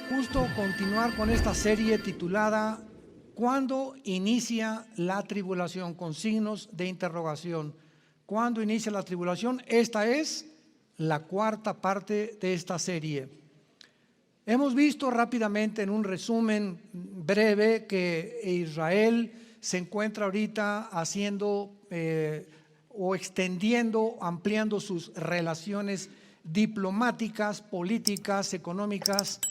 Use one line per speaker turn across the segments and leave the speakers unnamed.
Justo continuar con esta serie titulada ¿Cuándo inicia la tribulación? Con signos de interrogación. ¿Cuándo inicia la tribulación? Esta es la cuarta parte de esta serie. Hemos visto rápidamente en un resumen breve que Israel se encuentra ahorita haciendo o extendiendo, ampliando sus relaciones diplomáticas, políticas, económicas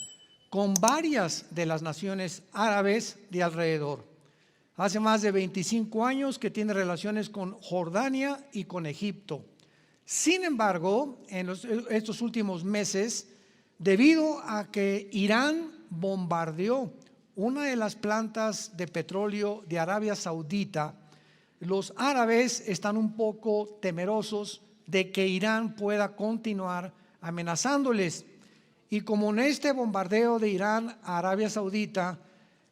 con varias de las naciones árabes de alrededor. Hace más de 25 años que tiene relaciones con Jordania y con Egipto. Sin embargo, en estos últimos meses, debido a que Irán bombardeó una de las plantas de petróleo de Arabia Saudita, los árabes están un poco temerosos de que Irán pueda continuar amenazándoles. Y como en este bombardeo de Irán a Arabia Saudita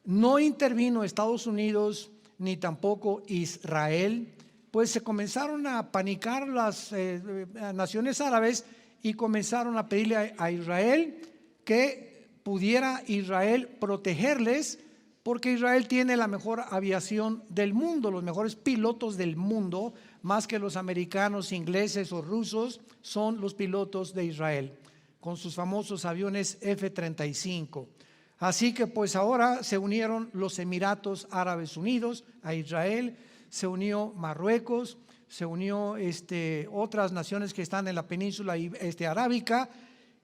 no intervino Estados Unidos ni tampoco Israel, pues se comenzaron a panicar las naciones árabes y comenzaron a pedirle a Israel que pudiera Israel protegerles, porque Israel tiene la mejor aviación del mundo, los mejores pilotos del mundo, más que los americanos, ingleses o rusos, son los pilotos de Israel, con sus famosos aviones F-35. Así que pues ahora se unieron los Emiratos Árabes Unidos a Israel, se unió Marruecos, se unió otras naciones que están en la península arábica,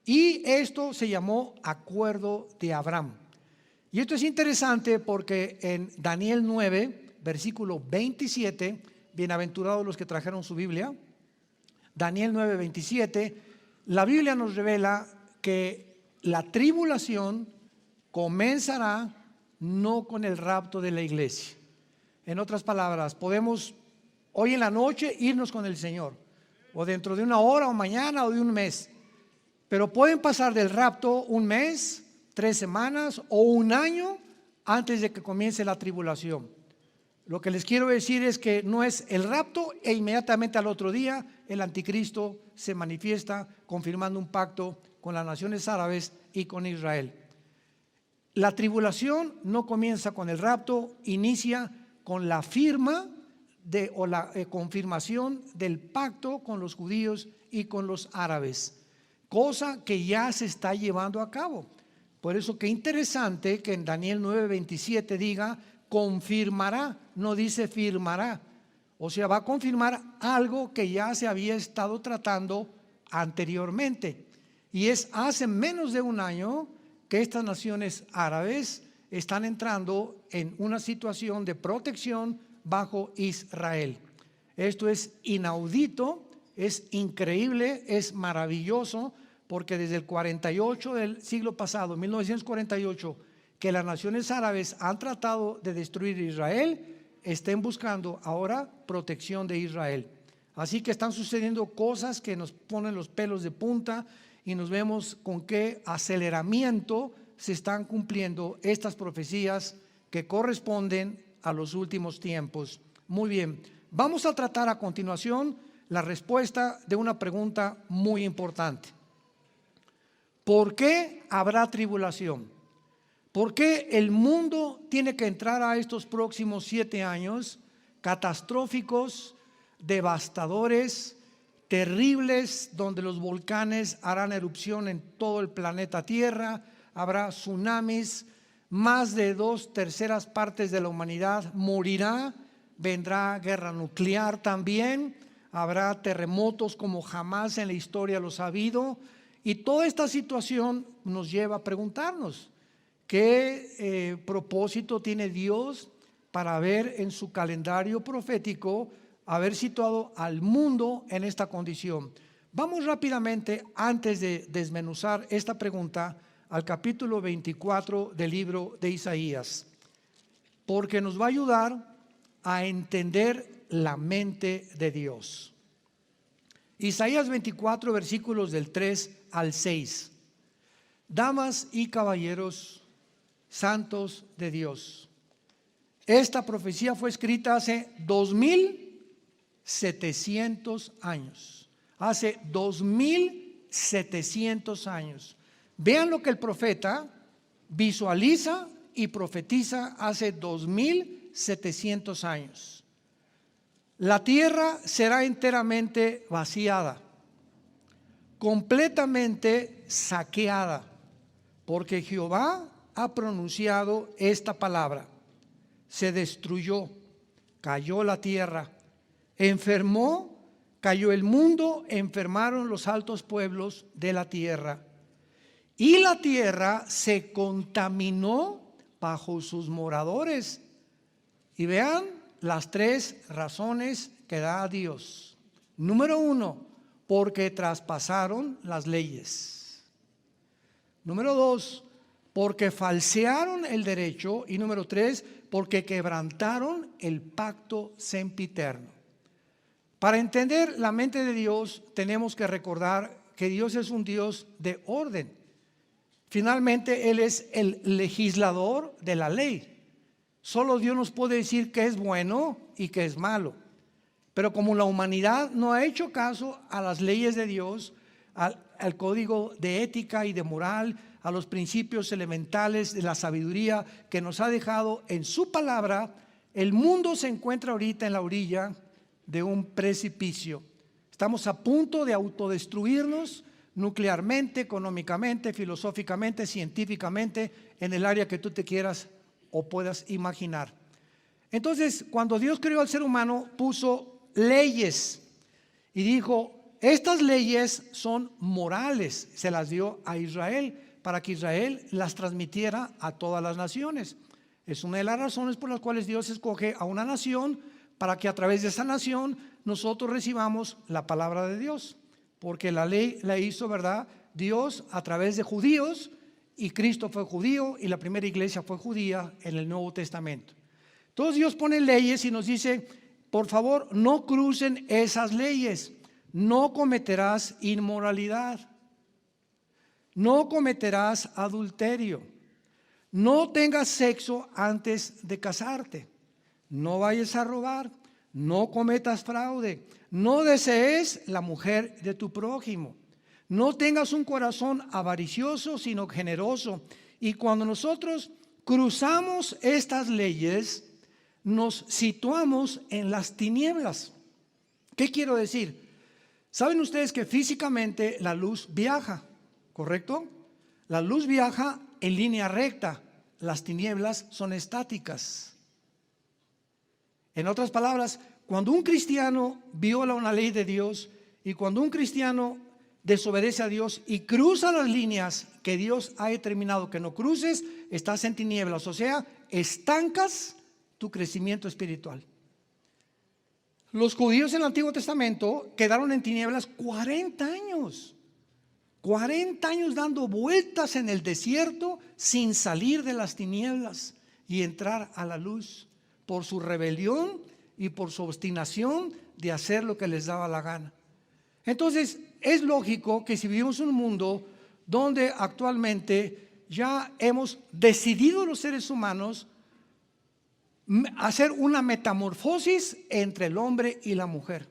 y esto se llamó Acuerdo de Abraham. Y esto es interesante porque en Daniel 9, versículo 27, bienaventurados los que trajeron su Biblia, Daniel 9, 27, la Biblia nos revela que la tribulación comenzará no con el rapto de la iglesia. En otras palabras, podemos hoy en la noche irnos con el Señor, o dentro de una hora o mañana o de un mes, pero pueden pasar del rapto un mes, 3 semanas o un año antes de que comience la tribulación. Lo que les quiero decir es que no es el rapto e inmediatamente al otro día el anticristo se manifiesta confirmando un pacto con las naciones árabes y con Israel. La tribulación no comienza con el rapto, inicia con la firma o la confirmación del pacto con los judíos y con los árabes, cosa que ya se está llevando a cabo. Por eso qué interesante que en Daniel 9:27 diga confirmará, no dice firmará. O sea, va a confirmar algo que ya se había estado tratando anteriormente. Y es hace menos de un año que estas naciones árabes están entrando en una situación de protección bajo Israel. Esto es inaudito, es increíble, es maravilloso, porque desde el 48 del siglo pasado, 1948, que las naciones árabes han tratado de destruir Israel, estén buscando ahora protección de Israel. Así que están sucediendo cosas que nos ponen los pelos de punta y nos vemos con qué aceleramiento se están cumpliendo estas profecías que corresponden a los últimos tiempos. Muy bien, vamos a tratar a continuación la respuesta de una pregunta muy importante. ¿Por qué habrá tribulación? ¿Por qué el mundo tiene que entrar a estos próximos 7 años catastróficos, devastadores, terribles, donde los volcanes harán erupción en todo el planeta Tierra, habrá tsunamis, más de 2/3 partes de la humanidad morirá, vendrá guerra nuclear también, habrá terremotos como jamás en la historia los ha habido, y toda esta situación nos lleva a preguntarnos ¿qué propósito tiene Dios para haber en su calendario profético haber situado al mundo en esta condición? Vamos rápidamente, antes de desmenuzar esta pregunta, al capítulo 24 del libro de Isaías, porque nos va a ayudar a entender la mente de Dios. Isaías 24, versículos del 3 al 6. Damas y caballeros, santos de Dios, esta profecía fue escrita hace 2700 años. Hace 2700 años. Vean lo que el profeta visualiza y profetiza hace 2700 años. La tierra será enteramente vaciada, completamente saqueada, porque Jehová ha pronunciado esta palabra. Se destruyó, cayó la tierra, enfermó, cayó el mundo, enfermaron los altos pueblos de la tierra. Y la tierra se contaminó bajo sus moradores. Y vean las tres razones que da Dios. Número 1, porque traspasaron las leyes. Número 2, porque falsearon el derecho. Y número 3, porque quebrantaron el pacto sempiterno. Para entender la mente de Dios tenemos que recordar que Dios es un Dios de orden. Finalmente Él es el legislador de la ley. Solo Dios nos puede decir qué es bueno y qué es malo. Pero como la humanidad no ha hecho caso a las leyes de Dios, al código de ética y de moral, a los principios elementales de la sabiduría que nos ha dejado en su palabra, el mundo se encuentra ahorita en la orilla de un precipicio. Estamos a punto de autodestruirnos nuclearmente, económicamente, filosóficamente, científicamente, en el área que tú te quieras o puedas imaginar. Entonces, cuando Dios creó al ser humano, puso leyes y dijo: estas leyes son morales. Se las dio a Israel para que Israel las transmitiera a todas las naciones. Es una de las razones por las cuales Dios escoge a una nación, para que a través de esa nación nosotros recibamos la palabra de Dios. Porque la ley la hizo, ¿verdad?, Dios a través de judíos, y Cristo fue judío y la primera iglesia fue judía en el Nuevo Testamento. Entonces Dios pone leyes y nos dice: por favor, no crucen esas leyes. No cometerás inmoralidad, no cometerás adulterio, no tengas sexo antes de casarte, no vayas a robar, no cometas fraude, no desees la mujer de tu prójimo, no tengas un corazón avaricioso, sino generoso. Y cuando nosotros cruzamos estas leyes, nos situamos en las tinieblas. ¿Qué quiero decir? Saben ustedes que físicamente la luz viaja, ¿correcto? La luz viaja en línea recta, las tinieblas son estáticas. En otras palabras, cuando un cristiano viola una ley de Dios y cuando un cristiano desobedece a Dios y cruza las líneas que Dios ha determinado que no cruces, estás en tinieblas, o sea, estancas tu crecimiento espiritual. Los judíos en el Antiguo Testamento quedaron en tinieblas 40 años. 40 años dando vueltas en el desierto sin salir de las tinieblas y entrar a la luz, por su rebelión y por su obstinación de hacer lo que les daba la gana. Entonces es lógico que si vivimos en un mundo donde actualmente ya hemos decidido los seres humanos hacer una metamorfosis entre el hombre y la mujer.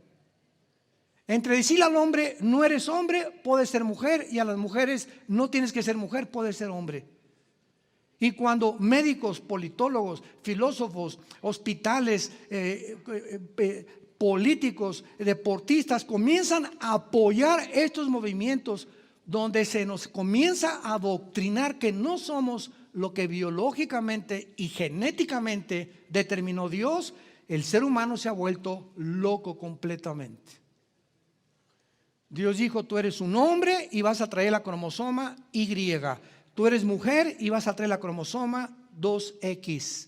Entre decirle al hombre no eres hombre, puedes ser mujer, y a las mujeres no tienes que ser mujer, puedes ser hombre. Y cuando médicos, politólogos, filósofos, hospitales, políticos, deportistas comienzan a apoyar estos movimientos donde se nos comienza a adoctrinar que no somos lo que biológicamente y genéticamente determinó Dios, el ser humano se ha vuelto loco completamente. Dios dijo: tú eres un hombre y vas a traer la cromosoma Y, tú eres mujer y vas a traer la cromosoma 2X,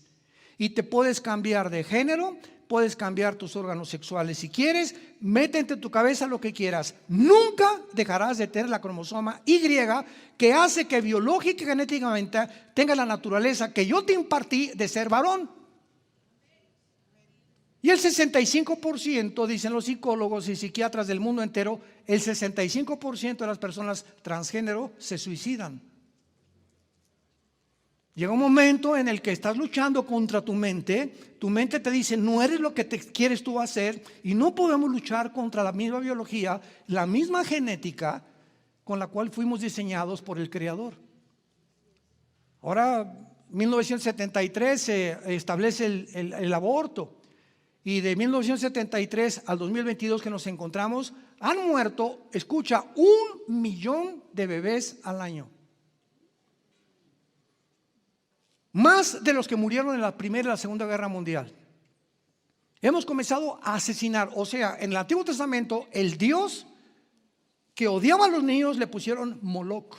y te puedes cambiar de género, puedes cambiar tus órganos sexuales si quieres, métete en tu cabeza lo que quieras, nunca dejarás de tener la cromosoma Y, que hace que biológica y genéticamente tenga la naturaleza que yo te impartí de ser varón. Y el 65%, dicen los psicólogos y psiquiatras del mundo entero, el 65% de las personas transgénero se suicidan. Llega un momento en el que estás luchando contra tu mente te dice no eres lo que te quieres tú hacer, y no podemos luchar contra la misma biología, la misma genética con la cual fuimos diseñados por el Creador. Ahora, 1973 se establece el aborto, y de 1973 al 2022 que nos encontramos, han muerto, escucha, 1 millón de bebés al año. Más de los que murieron en la Primera y la Segunda Guerra Mundial. Hemos comenzado a asesinar, o sea, en el Antiguo Testamento, el Dios que odiaba a los niños le pusieron Moloc.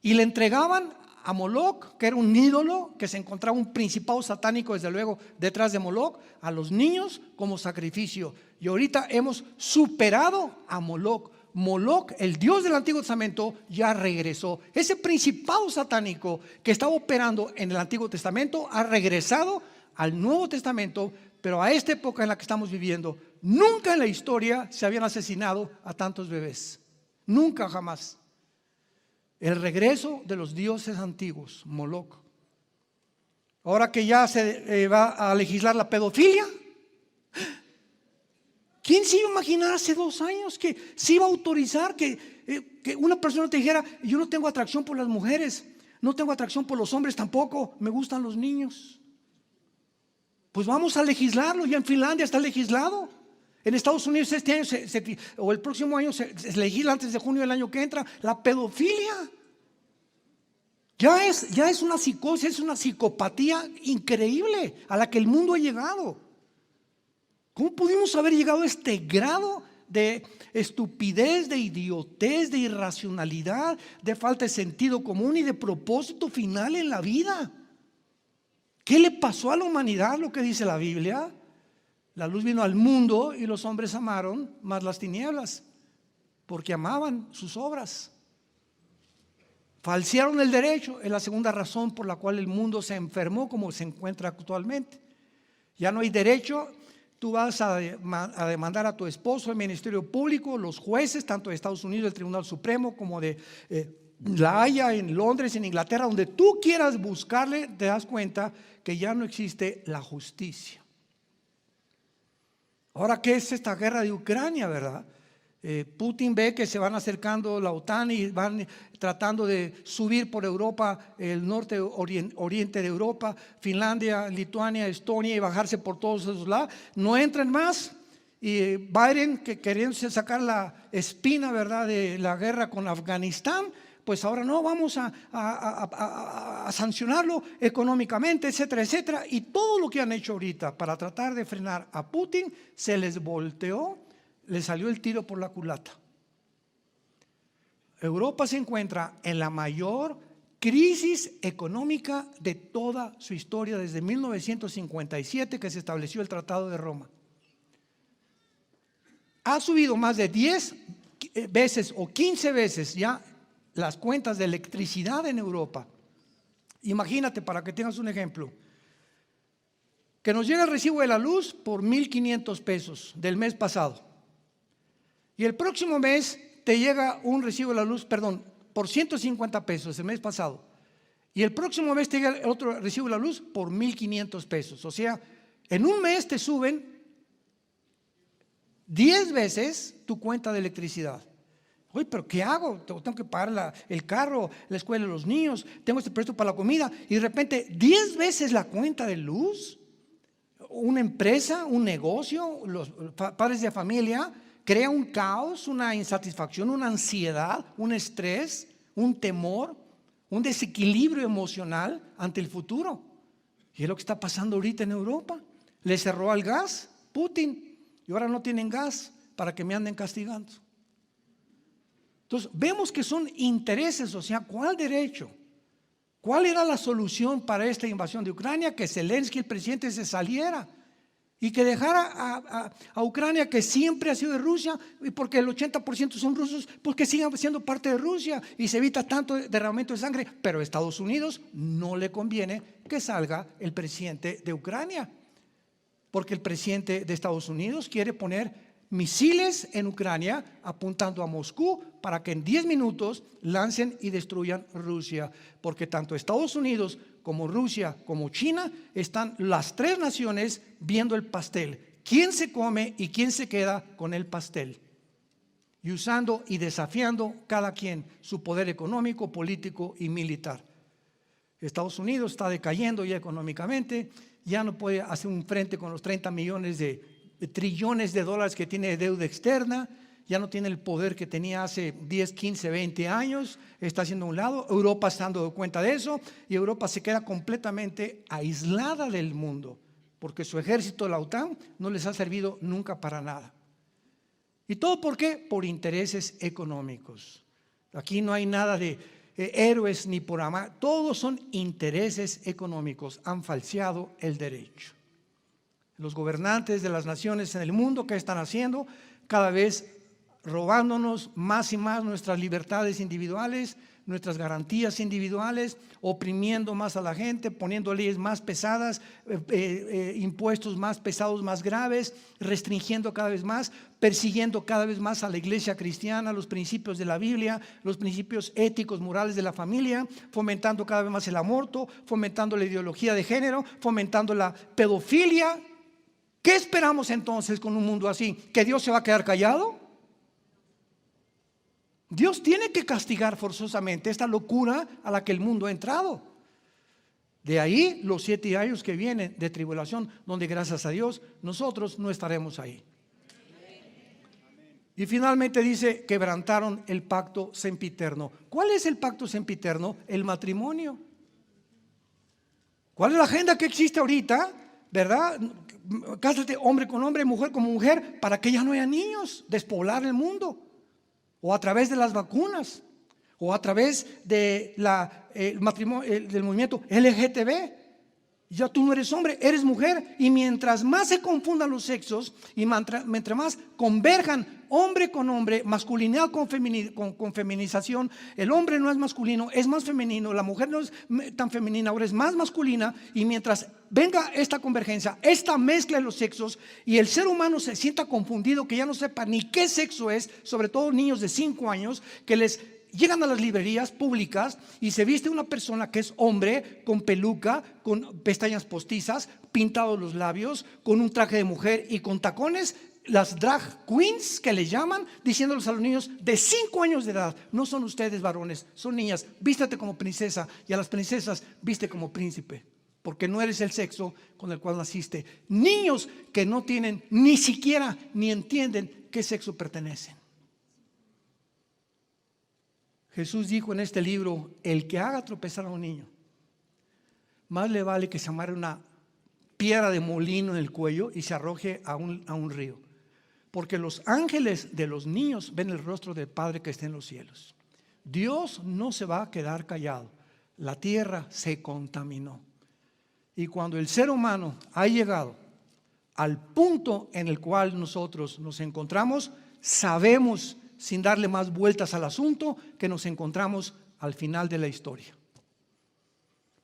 Y le entregaban a Moloc, que era un ídolo, que se encontraba un principado satánico desde luego detrás de Moloc, a los niños como sacrificio. Y ahorita hemos superado a Moloc. Moloc, el Dios del Antiguo Testamento, ya regresó. Ese principado satánico que estaba operando en el Antiguo Testamento ha regresado al Nuevo Testamento, pero a esta época en la que estamos viviendo, nunca en la historia se habían asesinado a tantos bebés. Nunca, jamás. El regreso de los dioses antiguos, Moloc. Ahora que ya se va a legislar la pedofilia, ¿quién se iba a imaginar hace 2 años que se iba a autorizar que una persona te dijera: yo no tengo atracción por las mujeres, no tengo atracción por los hombres tampoco, me gustan los niños? Pues vamos a legislarlo. Ya en Finlandia está legislado. En Estados Unidos este año o el próximo año se legisla, antes de junio del año que entra, la pedofilia. Ya es una psicosis, es una psicopatía increíble a la que el mundo ha llegado. ¿Cómo pudimos haber llegado a este grado de estupidez, de idiotez, de irracionalidad, de falta de sentido común y de propósito final en la vida? ¿Qué le pasó a la humanidad? Lo que dice la Biblia: la luz vino al mundo y los hombres amaron más las tinieblas, porque amaban sus obras. Falsearon el derecho, es la segunda razón por la cual el mundo se enfermó como se encuentra actualmente. Ya no hay derecho. Tú vas a demandar a tu esposo, el Ministerio Público, los jueces, tanto de Estados Unidos, el Tribunal Supremo, como de La Haya, en Londres, en Inglaterra, donde tú quieras buscarle, te das cuenta que ya no existe la justicia. Ahora, ¿qué es esta guerra de Ucrania, verdad? Putin ve que se van acercando la OTAN y van tratando de subir por Europa, el norte oriente de Europa, Finlandia, Lituania, Estonia, y bajarse por todos esos lados. No entran más. Y Biden, que queriéndose sacar la espina, ¿verdad?, de la guerra con Afganistán, pues ahora no, vamos a sancionarlo económicamente, etcétera, etcétera. Y todo lo que han hecho ahorita para tratar de frenar a Putin se les volteó. Le salió el tiro por la culata. Europa se encuentra en la mayor crisis económica de toda su historia desde 1957, que se estableció el Tratado de Roma. Ha subido más de 10 veces o 15 veces ya las cuentas de electricidad en Europa. Imagínate, para que tengas un ejemplo, que nos llega el recibo de la luz por 1,500 pesos del mes pasado. Y el próximo mes te llega un recibo de la luz, por 150 pesos el mes pasado. Y el próximo mes te llega otro recibo de la luz por 1,500 pesos. O sea, en un mes te suben 10 veces tu cuenta de electricidad. Oye, pero ¿qué hago? Tengo que pagar el carro, la escuela de los niños, tengo este precio para la comida. Y de repente 10 veces la cuenta de luz. Una empresa, un negocio, los padres de familia, crea un caos, una insatisfacción, una ansiedad, un estrés, un temor, un desequilibrio emocional ante el futuro. Y es lo que está pasando ahorita en Europa. Le cerró al gas Putin y ahora no tienen gas para que me anden castigando. Entonces vemos que son intereses, o sea, ¿cuál derecho? ¿Cuál era la solución para esta invasión de Ucrania? Que Zelensky, el presidente, se saliera y que dejara a Ucrania, que siempre ha sido de Rusia, y porque el 80% son rusos, pues que sigan siendo parte de Rusia y se evita tanto derramamiento de sangre. Pero a Estados Unidos no le conviene que salga el presidente de Ucrania, porque el presidente de Estados Unidos quiere poner misiles en Ucrania apuntando a Moscú para que en 10 minutos lancen y destruyan Rusia, porque tanto Estados Unidos como Rusia como China están las 3 naciones viendo el pastel, quién se come y quién se queda con el pastel, y usando y desafiando cada quien su poder económico, político y militar. Estados Unidos está decayendo ya económicamente, ya no puede hacer un frente con los 30 millones de trillones de dólares que tiene de deuda externa, ya no tiene el poder que tenía hace 10, 15, 20 años, está haciendo a un lado. Europa está dando cuenta de eso y Europa se queda completamente aislada del mundo, porque su ejército, la OTAN, no les ha servido nunca para nada. ¿Y todo por qué? Por intereses económicos. Aquí no hay nada de héroes ni por amar, todos son intereses económicos, han falseado el derecho. Los gobernantes de las naciones en el mundo, ¿qué están haciendo? Cada vez robándonos más y más nuestras libertades individuales, nuestras garantías individuales, oprimiendo más a la gente, poniendo leyes más pesadas, impuestos más pesados, más graves, restringiendo cada vez más, persiguiendo cada vez más a la iglesia cristiana, los principios de la Biblia, los principios éticos, morales de la familia, fomentando cada vez más el aborto, fomentando la ideología de género, fomentando la pedofilia. ¿Qué esperamos entonces con un mundo así? ¿Que Dios se va a quedar callado? Dios tiene que castigar forzosamente esta locura a la que el mundo ha entrado. De ahí los 7 años que vienen de tribulación, donde gracias a Dios nosotros no estaremos ahí. Y finalmente dice, quebrantaron el pacto sempiterno. ¿Cuál es el pacto sempiterno? El matrimonio. ¿Cuál es la agenda que existe ahorita? ¿Verdad? Cásate hombre con hombre, mujer con mujer, para que ya no haya niños, despoblar el mundo. O a través de las vacunas, o a través de del movimiento LGTB. Ya tú no eres hombre, eres mujer. Y mientras más se confundan los sexos y mientras más converjan hombre con hombre, masculinidad con feminización, el hombre no es masculino, es más femenino, la mujer no es tan femenina, ahora es más masculina. Y mientras venga esta convergencia, esta mezcla de los sexos, y el ser humano se sienta confundido, que ya no sepa ni qué sexo es, sobre todo niños de 5 años, que les llegan a las librerías públicas y se viste una persona que es hombre, con peluca, con pestañas postizas, pintados los labios, con un traje de mujer y con tacones, las drag queens que le llaman, diciéndoles a los niños de 5 años de edad: no son ustedes varones, son niñas, vístate como princesa, y a las princesas viste como príncipe, porque no eres el sexo con el cual naciste. Niños que no tienen ni siquiera ni entienden qué sexo pertenecen. Jesús dijo en este libro: el que haga tropezar a un niño, más le vale que se amarre una piedra de molino en el cuello y se arroje a un río, porque los ángeles de los niños ven el rostro del Padre que está en los cielos. Dios no se va a quedar callado. La tierra se contaminó, y cuando el ser humano ha llegado al punto en el cual nosotros nos encontramos, sabemos, sin darle más vueltas al asunto, que nos encontramos al final de la historia.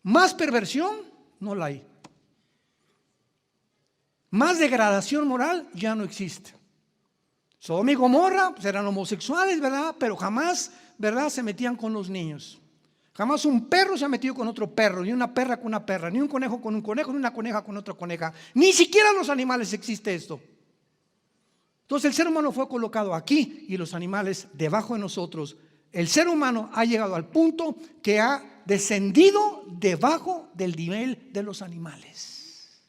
Más perversión no la hay. Más degradación moral ya no existe. Sodoma y Gomorra pues eran homosexuales, ¿verdad? Pero jamás, ¿verdad?, se metían con los niños. Jamás un perro se ha metido con otro perro, ni una perra con una perra, ni un conejo con un conejo, ni una coneja con otra coneja. Ni siquiera en los animales existe esto. Entonces el ser humano fue colocado aquí y los animales debajo de nosotros. El ser humano ha llegado al punto que ha descendido debajo del nivel de los animales.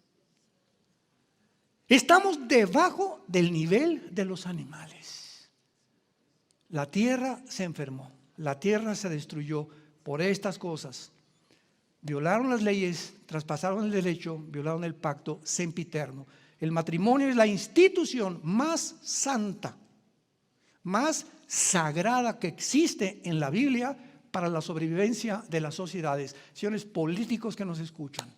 Estamos debajo del nivel de los animales. La tierra se enfermó, la tierra se destruyó por estas cosas. Violaron las leyes, traspasaron el derecho, violaron el pacto sempiterno. El matrimonio es la institución más santa, más sagrada que existe en la Biblia para la sobrevivencia de las sociedades. Señores políticos que nos escuchan,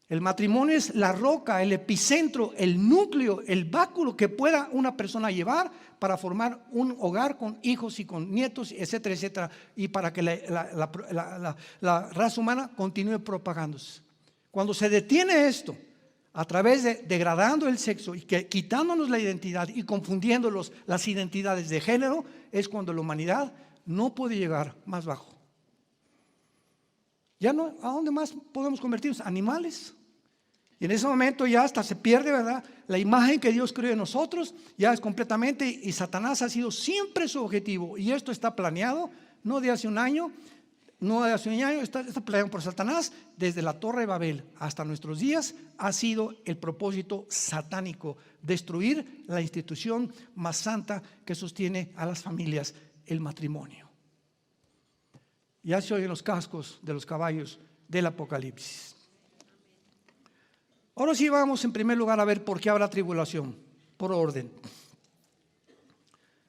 el matrimonio es la roca, el epicentro, el núcleo, el báculo que pueda una persona llevar para formar un hogar con hijos y con nietos, etcétera, etcétera, y para que la raza humana continúe propagándose. Cuando se detiene esto, a través de degradando el sexo y quitándonos la identidad y confundiendo las identidades de género, es cuando la humanidad no puede llegar más bajo. Ya no, ¿a dónde más podemos convertirnos? Animales. Y en ese momento ya hasta se pierde, ¿verdad?, la imagen que Dios creó en nosotros, ya es completamente, y Satanás ha sido siempre su objetivo, y esto está planeado, no de hace un año. no hace un año, está planeado por Satanás, desde la Torre de Babel hasta nuestros días, ha sido el propósito satánico: destruir la institución más santa que sostiene a las familias, el matrimonio. Ya se oyen los cascos de los caballos del Apocalipsis. Ahora sí vamos en primer lugar a ver por qué habrá tribulación, por orden.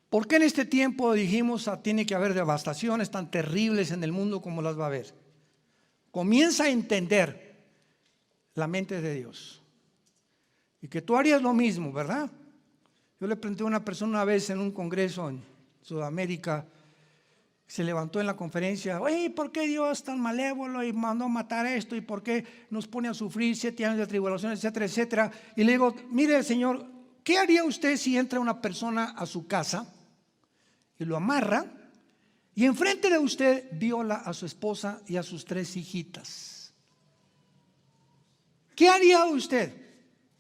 ¿Por qué en este tiempo dijimos tiene que haber devastaciones tan terribles en el mundo como las va a haber? Comienza a entender la mente de Dios. Y que tú harías lo mismo, ¿verdad? Yo le pregunté a una persona una vez en un congreso en Sudamérica, se levantó en la conferencia: oye, ¿por qué Dios tan malévolo y mandó matar esto? ¿Y por qué nos pone a sufrir 7 años de tribulación, etcétera, etcétera? Y le digo: mire, Señor, ¿qué haría usted si entra una persona a su casa y lo amarra y enfrente de usted viola a su esposa y a sus 3 hijitas? ¿Qué haría usted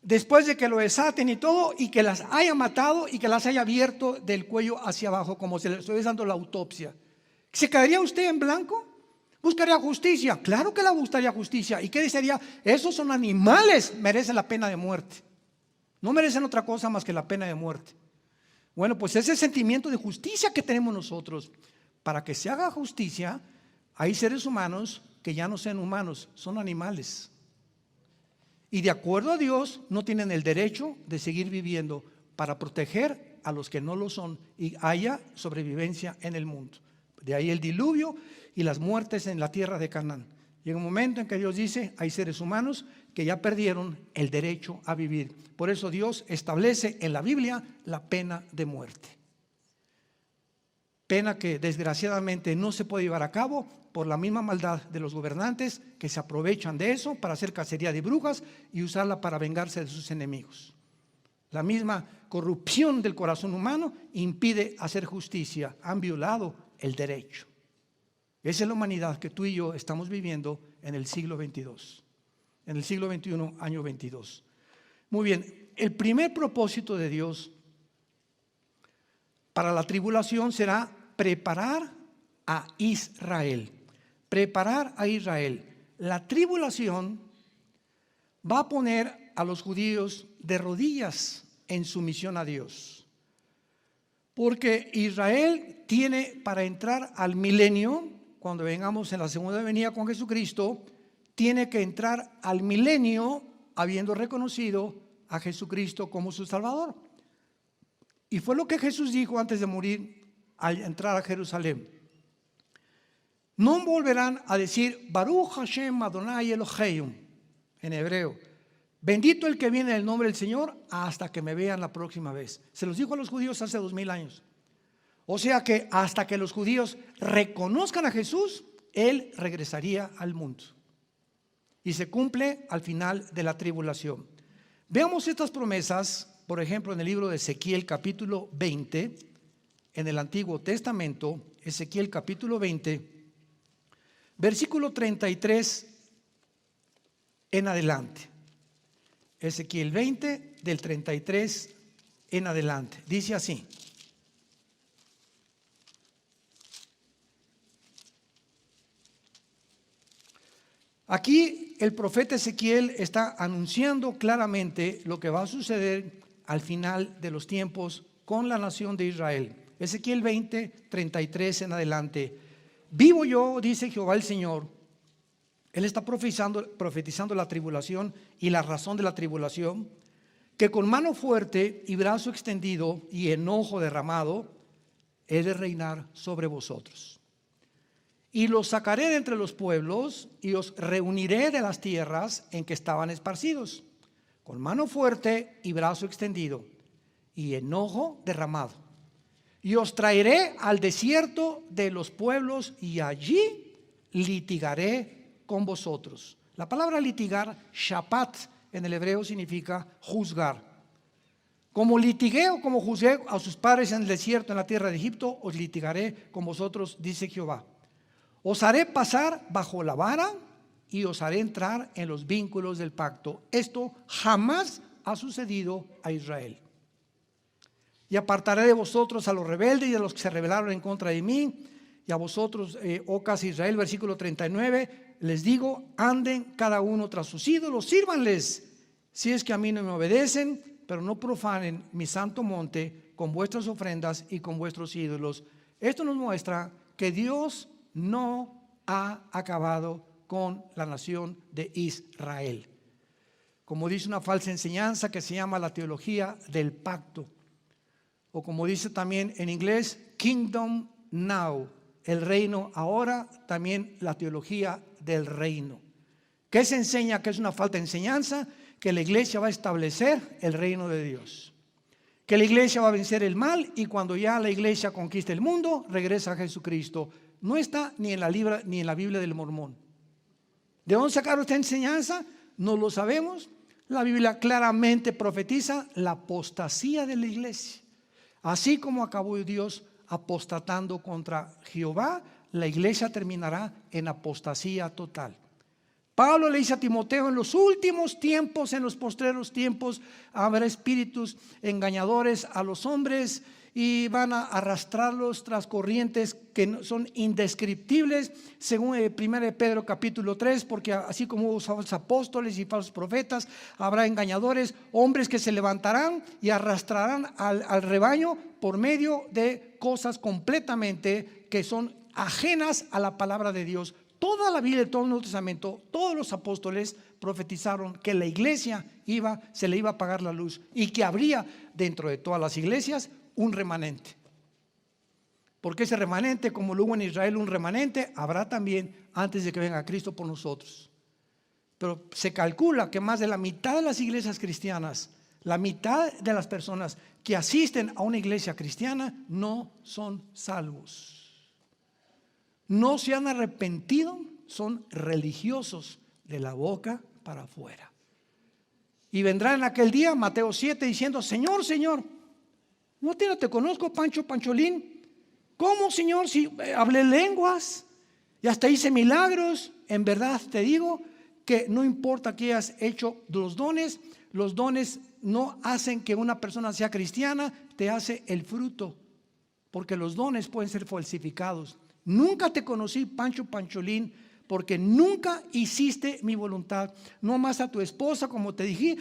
después de que lo desaten y todo, y que las haya matado y que las haya abierto del cuello hacia abajo como se le estoy dando la autopsia? ¿Se quedaría usted en blanco? ¿Buscaría justicia? Claro que le gustaría justicia. ¿Y qué desearía? Esos son animales, merecen la pena de muerte. No merecen otra cosa más que la pena de muerte. Bueno, pues ese sentimiento de justicia que tenemos nosotros, para que se haga justicia, hay seres humanos que ya no sean humanos, son animales. Y de acuerdo a Dios, no tienen el derecho de seguir viviendo para proteger a los que no lo son y haya sobrevivencia en el mundo. De ahí el diluvio y las muertes en la tierra de Canaán. Llega un momento en que Dios dice: hay seres humanos que ya perdieron el derecho a vivir. Por eso Dios establece en la Biblia la pena de muerte. Pena que desgraciadamente no se puede llevar a cabo por la misma maldad de los gobernantes, que se aprovechan de eso para hacer cacería de brujas y usarla para vengarse de sus enemigos. La misma corrupción del corazón humano impide hacer justicia. Han violado el derecho. Esa es la humanidad que tú y yo estamos viviendo en el siglo 22, en el siglo 21, año 22. Muy bien, el primer propósito de Dios para la tribulación será preparar a Israel. Preparar a Israel. La tribulación va a poner a los judíos de rodillas en sumisión a Dios. Porque Israel tiene, para entrar al milenio, cuando vengamos en la segunda venida con Jesucristo, tiene que entrar al milenio habiendo reconocido a Jesucristo como su Salvador. Y fue lo que Jesús dijo antes de morir al entrar a Jerusalén: no volverán a decir Baruch Hashem Adonai Eloheinu, en hebreo, bendito el que viene en el nombre del Señor, hasta que me vean la próxima vez. Se los dijo a los judíos hace 2000 años. O sea que hasta que los judíos reconozcan a Jesús, Él regresaría al mundo. Y se cumple al final de la tribulación. Veamos estas promesas, por ejemplo, en el libro de Ezequiel capítulo 20, en el Antiguo Testamento, Ezequiel capítulo 20, versículo 33 en adelante. Ezequiel 20, del 33 en adelante. Dice así: aquí el profeta Ezequiel está anunciando claramente lo que va a suceder al final de los tiempos con la nación de Israel. Ezequiel 20, 33 en adelante. Vivo yo, dice Jehová el Señor. Él está profetizando la tribulación y la razón de la tribulación, que con mano fuerte y brazo extendido y enojo derramado he de reinar sobre vosotros. Y los sacaré de entre los pueblos y os reuniré de las tierras en que estaban esparcidos, con mano fuerte y brazo extendido y enojo derramado. Y os traeré al desierto de los pueblos y allí litigaré con vosotros. La palabra litigar, shapat, en el hebreo significa juzgar. Como litigué o como juzgué a sus padres en el desierto, en la tierra de Egipto, os litigaré con vosotros, dice Jehová. Os haré pasar bajo la vara y os haré entrar en los vínculos del pacto. Esto jamás ha sucedido a Israel. Y apartaré de vosotros a los rebeldes y a los que se rebelaron en contra de mí, y a vosotros, oh casa de Israel, versículo 39, les digo, anden cada uno tras sus ídolos, sírvanles, si es que a mí no me obedecen, pero no profanen mi santo monte con vuestras ofrendas y con vuestros ídolos. Esto nos muestra que Dios no ha acabado con la nación de Israel. Como dice una falsa enseñanza que se llama la teología del pacto, o como dice también en inglés, Kingdom Now, el reino ahora, también la teología del reino. ¿Qué se enseña? Que es una falsa enseñanza, que la iglesia va a establecer el reino de Dios, que la iglesia va a vencer el mal y cuando ya la iglesia conquiste el mundo, regresa a Jesucristo. No está ni en la Biblia del Mormón. ¿De dónde sacaron esta enseñanza? No lo sabemos. La Biblia claramente profetiza la apostasía de la iglesia. Así como acabó Dios apostatando contra Jehová, la iglesia terminará en apostasía total. Pablo le dice a Timoteo, en los últimos tiempos, en los postreros tiempos, habrá espíritus engañadores a los hombres y van a arrastrarlos tras corrientes que son indescriptibles, según 1 Pedro capítulo 3, porque así como hubo falsos apóstoles y falsos profetas, habrá engañadores, hombres que se levantarán y arrastrarán al rebaño por medio de cosas completamente que son ajenas a la palabra de Dios. Toda la Biblia, todo el Nuevo Testamento, todos los apóstoles profetizaron que la iglesia se le iba a apagar la luz y que habría dentro de todas las iglesias un remanente. Porque ese remanente, como lo hubo en Israel un remanente, habrá también antes de que venga Cristo por nosotros. Pero se calcula que más de la mitad de las iglesias cristianas, la mitad de las personas que asisten a una iglesia cristiana no son salvos. No se han arrepentido, son religiosos de la boca para afuera. Y vendrá en aquel día, Mateo 7, diciendo, Señor, Señor, no te conozco, Pancholín. ¿Cómo, Señor, si hablé lenguas y hasta hice milagros? En verdad te digo que no importa que hayas hecho los dones no hacen que una persona sea cristiana, te hace el fruto, porque los dones pueden ser falsificados. Nunca te conocí, Pancholín, porque nunca hiciste mi voluntad. No amaste a tu esposa como te dije,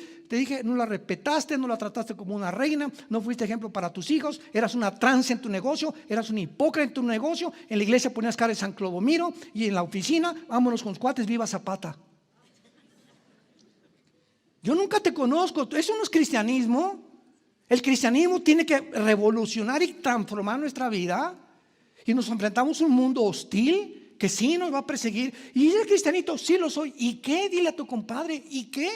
no la respetaste, no la trataste como una reina, no fuiste ejemplo para tus hijos, eras una tranza en tu negocio, eras un hipócrita en tu negocio. En la iglesia ponías cara de San Clodomiro y en la oficina, vámonos con los cuates, viva Zapata. Yo nunca te conozco, eso no es cristianismo. El cristianismo tiene que revolucionar y transformar nuestra vida. Y nos enfrentamos a un mundo hostil que sí nos va a perseguir. Y el cristianito, sí lo soy. ¿Y qué? Dile a tu compadre, ¿y qué?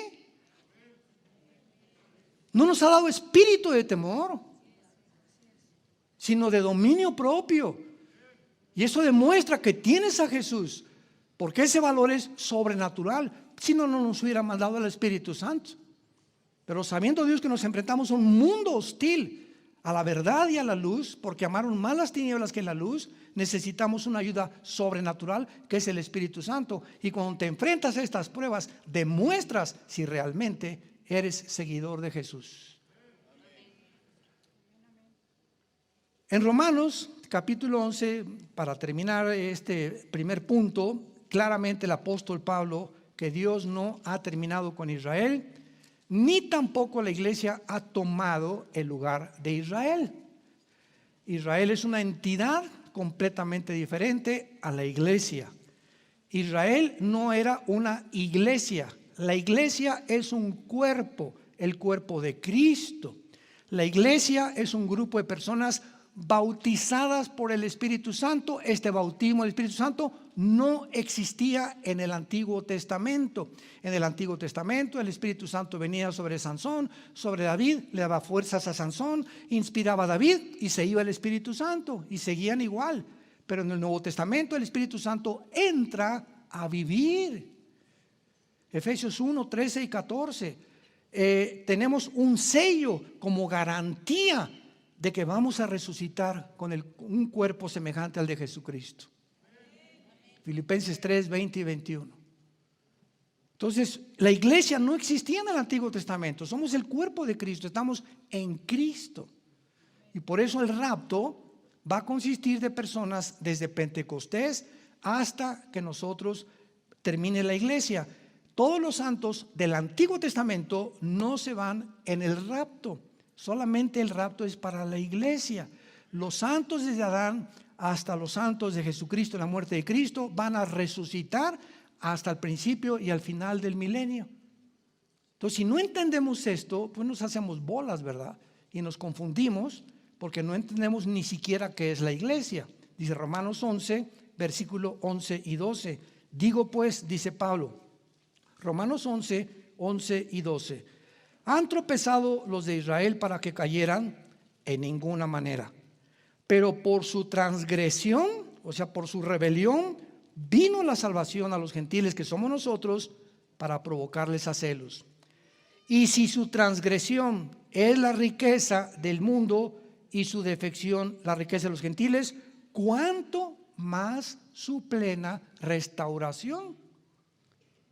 No nos ha dado espíritu de temor, sino de dominio propio. Y eso demuestra que tienes a Jesús, porque ese valor es sobrenatural. Si no, no nos hubiera mandado el Espíritu Santo. Pero sabiendo Dios que nos enfrentamos a un mundo hostil a la verdad y a la luz, porque amaron más las tinieblas que la luz, necesitamos una ayuda sobrenatural que es el Espíritu Santo. Y cuando te enfrentas a estas pruebas, demuestras si realmente eres seguidor de Jesús. En Romanos capítulo 11, para terminar este primer punto, claramente el apóstol Pablo, que Dios no ha terminado con Israel, ni tampoco la iglesia ha tomado el lugar de Israel. Israel es una entidad completamente diferente a la iglesia. Israel no era una iglesia. La iglesia es un cuerpo, el cuerpo de Cristo. La iglesia es un grupo de personas bautizadas por el Espíritu Santo. Este bautismo del Espíritu Santo no existía en el Antiguo Testamento. En el Antiguo Testamento el Espíritu Santo venía sobre Sansón, sobre David, le daba fuerzas a Sansón, inspiraba a David y se iba el Espíritu Santo y seguían igual. Pero en el Nuevo Testamento el Espíritu Santo entra a vivir. Efesios 1, 13 y 14. Tenemos un sello como garantía de que vamos a resucitar con un cuerpo semejante al de Jesucristo. Filipenses 3, 20 y 21. Entonces, la iglesia no existía en el Antiguo Testamento. Somos el cuerpo de Cristo, estamos en Cristo. Y por eso el rapto va a consistir de personas desde Pentecostés hasta que nosotros termine la iglesia. Todos los santos del Antiguo Testamento no se van en el rapto, solamente el rapto es para la iglesia. Los santos desde Adán hasta los santos de Jesucristo en la muerte de Cristo van a resucitar hasta el principio y al final del milenio. Entonces, si no entendemos esto, pues nos hacemos bolas, ¿verdad? Y nos confundimos porque no entendemos ni siquiera qué es la iglesia. Dice Romanos 11, versículo 11 y 12. Digo pues, dice Pablo, Romanos 11, 11 y 12. ¿Han tropezado los de Israel para que cayeran? En ninguna manera. Pero por su transgresión, o sea, por su rebelión, vino la salvación a los gentiles que somos nosotros para provocarles a celos. Y si su transgresión es la riqueza del mundo y su defección la riqueza de los gentiles, ¿cuánto más su plena restauración?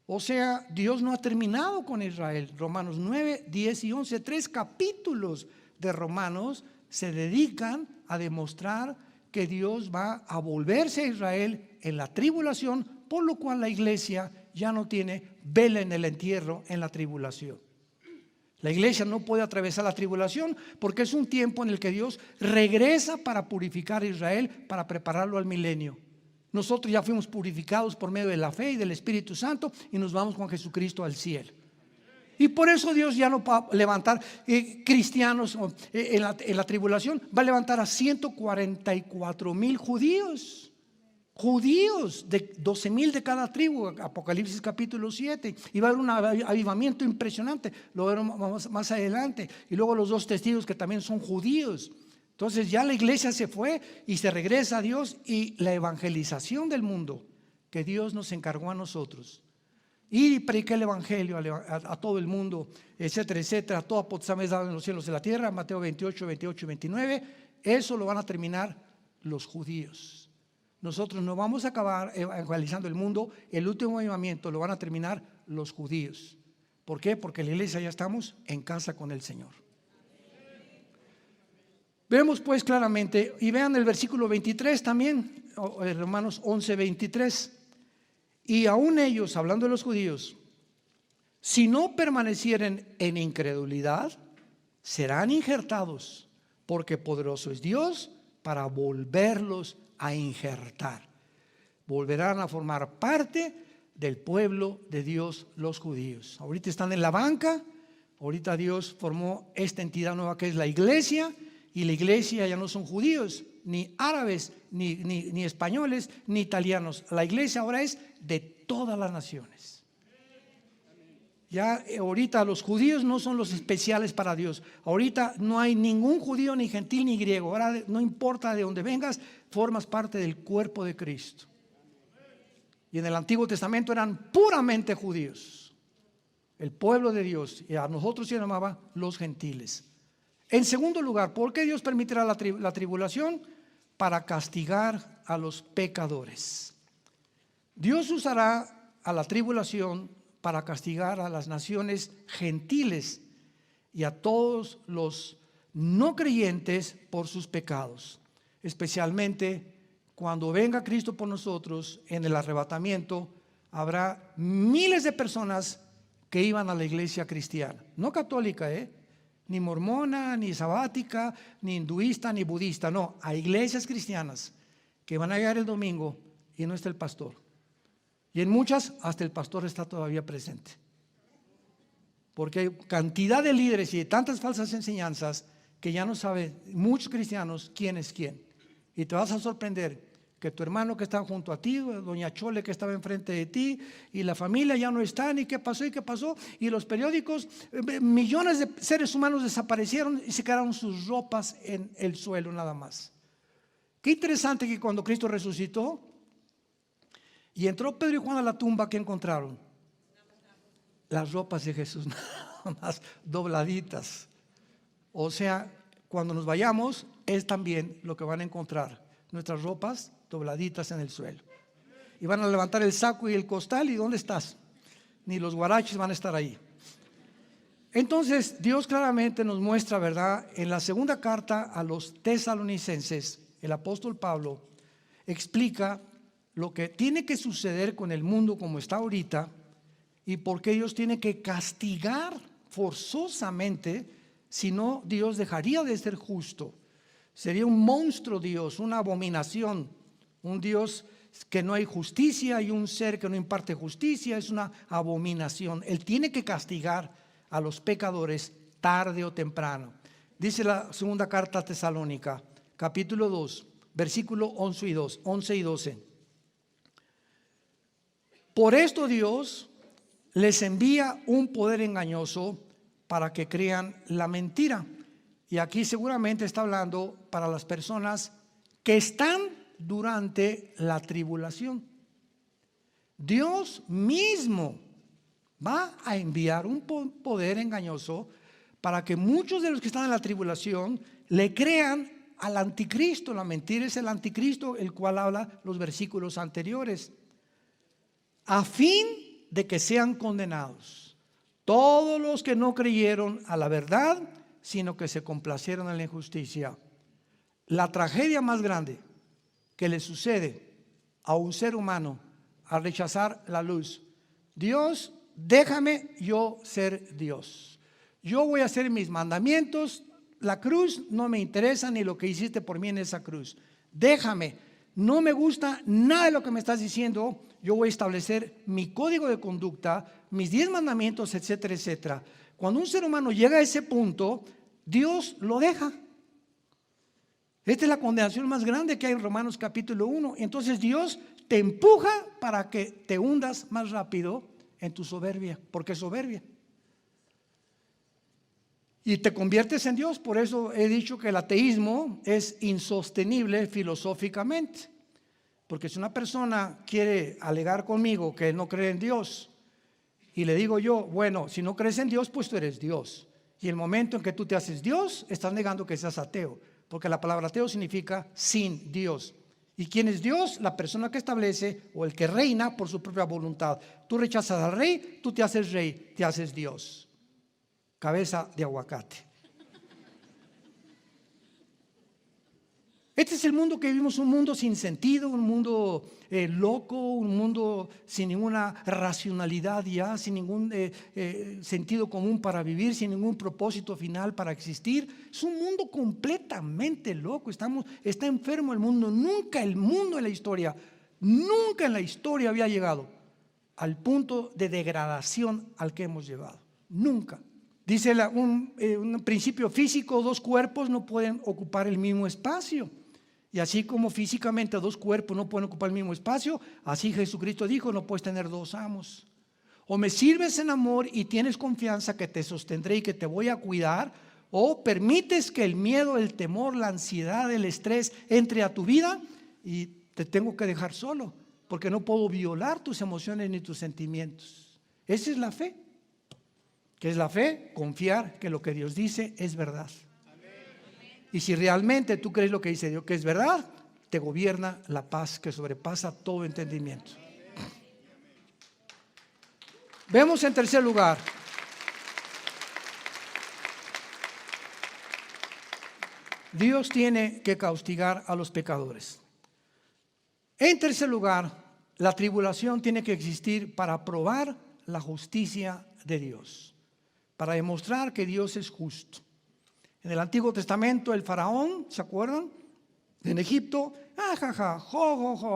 O sea, Dios no ha terminado con Israel. Romanos 9, 10 y 11, 3 capítulos de Romanos se dedican a demostrar que Dios va a volverse a Israel en la tribulación, por lo cual la iglesia ya no tiene vela en el entierro en la tribulación. La iglesia no puede atravesar la tribulación porque es un tiempo en el que Dios regresa para purificar a Israel, para prepararlo al milenio. Nosotros ya fuimos purificados por medio de la fe y del Espíritu Santo y nos vamos con Jesucristo al cielo. Y por eso Dios ya no va a levantar cristianos en la tribulación, va a levantar a 144,000 judíos. Judíos, de 12,000 de cada tribu, Apocalipsis capítulo 7. Y va a haber un avivamiento impresionante, lo veremos más adelante. Y luego los 2 testigos que también son judíos. Entonces ya la iglesia se fue y se regresa a Dios, y la evangelización del mundo que Dios nos encargó a nosotros. Ir y predicar el evangelio a todo el mundo, etcétera, etcétera. Toda potestad es dada en los cielos y la tierra, Mateo 28, 28 y 29. Eso lo van a terminar los judíos. Nosotros no vamos a acabar evangelizando el mundo. El último avivamiento lo van a terminar los judíos. ¿Por qué? Porque la iglesia ya estamos en casa con el Señor. Vemos pues claramente, y vean el versículo 23 también, Romanos 11, 23. Y aún ellos, hablando de los judíos, si no permanecieren en incredulidad, serán injertados, porque poderoso es Dios para volverlos a injertar. Volverán a formar parte del pueblo de Dios, los judíos. Ahorita están en la banca. Ahorita Dios formó esta entidad nueva que es la iglesia, y la iglesia ya no son judíos, ni árabes, ni españoles, ni italianos. La iglesia ahora es de todas las naciones. Ya ahorita los judíos no son los especiales para Dios. Ahorita no hay ningún judío, ni gentil, ni griego. Ahora no importa de dónde vengas, formas parte del cuerpo de Cristo. Y en el Antiguo Testamento eran puramente judíos, el pueblo de Dios, y a nosotros se llamaba los gentiles. En segundo lugar, ¿por qué Dios permitirá la tribulación? Para castigar a los pecadores. Dios usará a la tribulación para castigar a las naciones gentiles y a todos los no creyentes por sus pecados, especialmente cuando venga Cristo por nosotros en el arrebatamiento. Habrá miles de personas que iban a la iglesia cristiana, no católica, ni mormona, ni sabática, ni hinduista, ni budista, no, a iglesias cristianas que van a llegar el domingo y no está el pastor. Y en muchas hasta el pastor está todavía presente, porque hay cantidad de líderes y de tantas falsas enseñanzas que ya no saben muchos cristianos quién es quién. Y te vas a sorprender que tu hermano que estaba junto a ti, doña Chole que estaba enfrente de ti, y la familia ya no están, y qué pasó, y los periódicos, millones de seres humanos desaparecieron y se quedaron sus ropas en el suelo nada más. Qué interesante que cuando Cristo resucitó y entró Pedro y Juan a la tumba, ¿qué encontraron? Las ropas de Jesús, nada más dobladitas. O sea, cuando nos vayamos es también lo que van a encontrar, nuestras ropas dobladitas en el suelo. Y van a levantar el saco y el costal, ¿y dónde estás? Ni los guaraches van a estar ahí. Entonces Dios claramente nos muestra, ¿verdad? En la segunda carta a los tesalonicenses, el apóstol Pablo explica lo que tiene que suceder con el mundo como está ahorita y por qué Dios tiene que castigar forzosamente, si no Dios dejaría de ser justo. Sería un monstruo Dios, una abominación, un Dios que no hay justicia y un ser que no imparte justicia, es una abominación. Él tiene que castigar a los pecadores tarde o temprano. Dice la segunda carta a Tesalónica, capítulo 2, versículo 11 y 12. Por esto Dios les envía un poder engañoso para que crean la mentira. Y aquí seguramente está hablando para las personas que están durante la tribulación. Dios mismo va a enviar un poder engañoso para que muchos de los que están en la tribulación le crean al anticristo. La mentira es el anticristo, el cual habla los versículos anteriores, a fin de que sean condenados todos los que no creyeron a la verdad, sino que se complacieron en la injusticia. La tragedia más grande que le sucede a un ser humano al rechazar la luz: Dios, déjame yo ser Dios, yo voy a hacer mis mandamientos, la cruz no me interesa ni lo que hiciste por mí en esa cruz, déjame, no me gusta nada de lo que me estás diciendo, yo voy a establecer mi código de conducta, mis 10 mandamientos, etcétera, etcétera. Cuando un ser humano llega a ese punto, Dios lo deja. Esta es la condenación más grande que hay en Romanos capítulo 1. Entonces Dios te empuja para que te hundas más rápido en tu soberbia, porque es soberbia. Y te conviertes en Dios. Por eso he dicho que el ateísmo es insostenible filosóficamente. Porque si una persona quiere alegar conmigo que no cree en Dios, y le digo yo, bueno, si no crees en Dios, pues tú eres Dios. Y el momento en que tú te haces Dios, estás negando que seas ateo. Porque la palabra ateo significa sin Dios. ¿Y quién es Dios? La persona que establece o el que reina por su propia voluntad. Tú rechazas al rey, tú te haces rey, te haces Dios. Cabeza de aguacate. Este es el mundo que vivimos, un mundo sin sentido, un mundo loco, un mundo sin ninguna racionalidad ya, sin ningún sentido común para vivir, sin ningún propósito final para existir. Es un mundo completamente loco, está enfermo el mundo. Nunca el mundo en la historia, nunca en la historia había llegado al punto de degradación al que hemos llegado. Nunca. Dice un principio físico: 2 cuerpos no pueden ocupar el mismo espacio. Y así como físicamente 2 cuerpos no pueden ocupar el mismo espacio, así Jesucristo dijo: no puedes tener 2 amos. O me sirves en amor y tienes confianza que te sostendré y que te voy a cuidar, o permites que el miedo, el temor, la ansiedad, el estrés entre a tu vida y te tengo que dejar solo, porque no puedo violar tus emociones ni tus sentimientos. Esa es la fe. ¿Qué es la fe? Confiar que lo que Dios dice es verdad. Y si realmente tú crees lo que dice Dios que es verdad, te gobierna la paz que sobrepasa todo entendimiento. Vemos en tercer lugar, Dios tiene que castigar a los pecadores. En tercer lugar, la tribulación tiene que existir para probar la justicia de Dios, para demostrar que Dios es justo. En el Antiguo Testamento el faraón, ¿se acuerdan? En Egipto,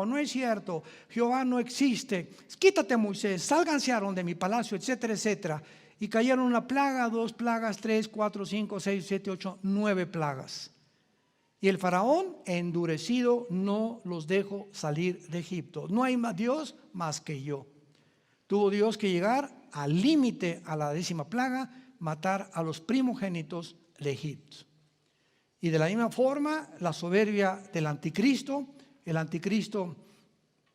no es cierto, Jehová no existe, quítate Moisés, sálganse Aarón de mi palacio, etcétera, etcétera. Y cayeron 1 plaga, 2 plagas, 3, 4, 5, 6, 7, 8, 9 plagas. Y el faraón, endurecido, no los dejó salir de Egipto. No hay más Dios más que yo. Tuvo Dios que llegar al límite a la 10ª plaga, matar a los primogénitos de Egipto. Y de la misma forma, la soberbia del anticristo. El anticristo,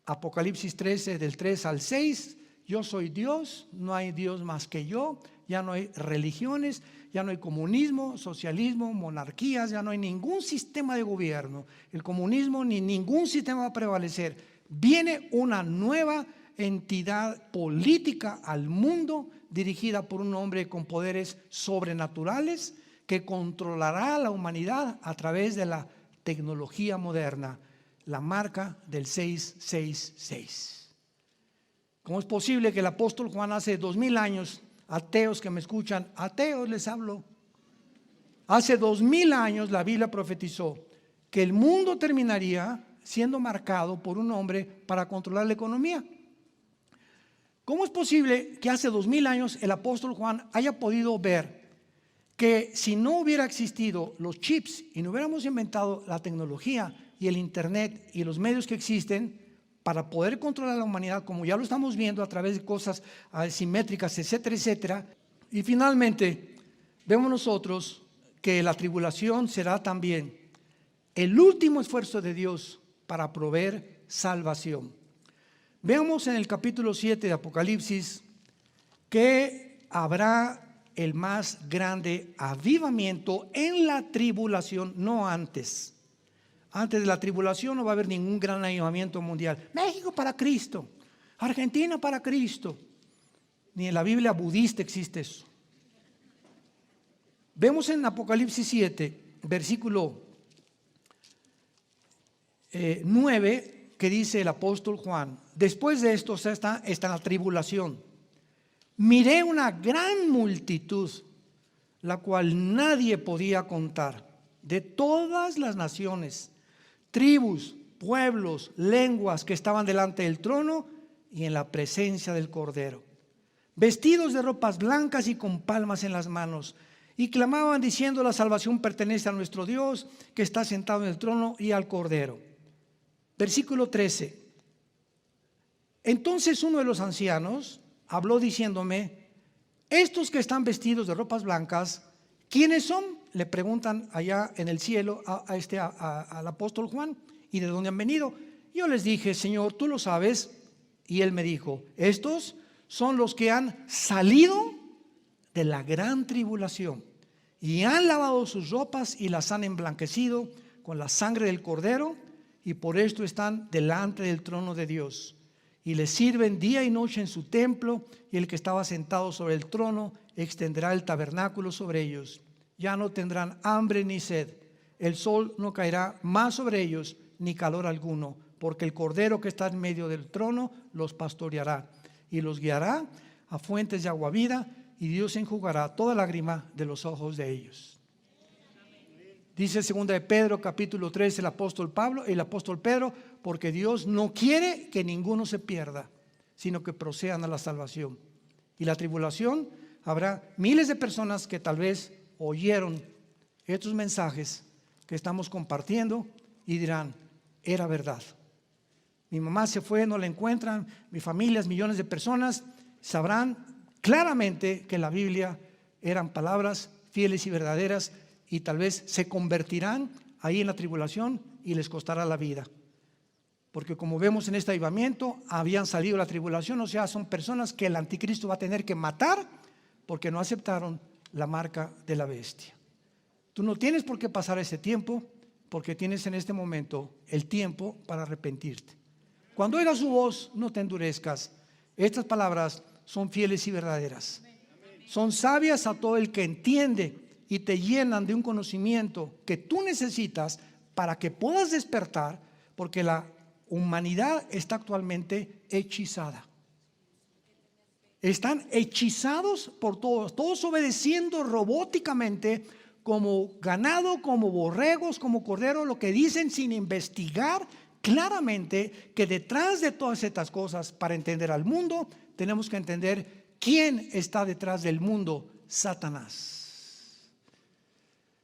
Apocalipsis 13, del 3 al 6, yo soy Dios, no hay Dios más que yo. Ya no hay religiones, ya no hay comunismo, socialismo, monarquías, ya no hay ningún sistema de gobierno. El comunismo ni ningún sistema va a prevalecer. Viene una nueva entidad política al mundo, dirigida por un hombre con poderes sobrenaturales, que controlará a la humanidad a través de la tecnología moderna, la marca del 666. ¿Cómo es posible que el apóstol Juan hace 2000 años, ateos que me escuchan, ateos les hablo, hace 2000 años la Biblia profetizó que el mundo terminaría siendo marcado por un hombre para controlar la economía? ¿Cómo es posible que hace 2000 años el apóstol Juan haya podido ver que si no hubiera existido los chips y no hubiéramos inventado la tecnología y el internet y los medios que existen para poder controlar a la humanidad, como ya lo estamos viendo a través de cosas asimétricas, etcétera, etcétera? Y finalmente vemos nosotros que la tribulación será también el último esfuerzo de Dios para proveer salvación. Veamos en el capítulo 7 de Apocalipsis que habrá el más grande avivamiento en la tribulación, no antes. Antes de la tribulación no va a haber ningún gran avivamiento mundial. México para Cristo, Argentina para Cristo. Ni en la Biblia budista existe eso. Vemos en Apocalipsis 7, versículo 9, que dice el apóstol Juan: después de esto está la tribulación. Miré una gran multitud, la cual nadie podía contar, de todas las naciones, tribus, pueblos, lenguas, que estaban delante del trono y en la presencia del Cordero, vestidos de ropas blancas y con palmas en las manos, y clamaban diciendo: la salvación pertenece a nuestro Dios, que está sentado en el trono, y al Cordero. Versículo 13. Entonces uno de los ancianos habló diciéndome: estos que están vestidos de ropas blancas, ¿quiénes son? Le preguntan allá en el cielo al apóstol Juan: ¿y de dónde han venido? Yo les dije: Señor, tú lo sabes. Y él me dijo: estos son los que han salido de la gran tribulación y han lavado sus ropas y las han emblanquecido con la sangre del Cordero, y por esto están delante del trono de Dios, y le sirven día y noche en su templo, y el que estaba sentado sobre el trono extenderá el tabernáculo sobre ellos. Ya no tendrán hambre ni sed, el sol no caerá más sobre ellos, ni calor alguno, porque el Cordero que está en medio del trono los pastoreará y los guiará a fuentes de agua vida, y Dios enjugará toda lágrima de los ojos de ellos. Dice 2 de Pedro capítulo 3 el apóstol Pedro: porque Dios no quiere que ninguno se pierda, sino que procedan a la salvación. Y la tribulación, habrá miles de personas que tal vez oyeron estos mensajes que estamos compartiendo y dirán: era verdad. Mi mamá se fue, no la encuentran, mi familia, millones de personas sabrán claramente que la Biblia eran palabras fieles y verdaderas, y tal vez se convertirán ahí en la tribulación y les costará la vida. Porque como vemos en este avivamiento, habían salido de la tribulación, o sea, son personas que el anticristo va a tener que matar porque no aceptaron la marca de la bestia. Tú no tienes por qué pasar ese tiempo, porque tienes en este momento el tiempo para arrepentirte. Cuando oigas su voz, no te endurezcas. Estas palabras son fieles y verdaderas. Son sabias a todo el que entiende, y te llenan de un conocimiento que tú necesitas para que puedas despertar, porque la humanidad está actualmente hechizada. Están hechizados por todos obedeciendo robóticamente como ganado, como borregos, como cordero, lo que dicen sin investigar claramente que detrás de todas estas cosas, para entender al mundo, tenemos que entender quién está detrás del mundo: Satanás.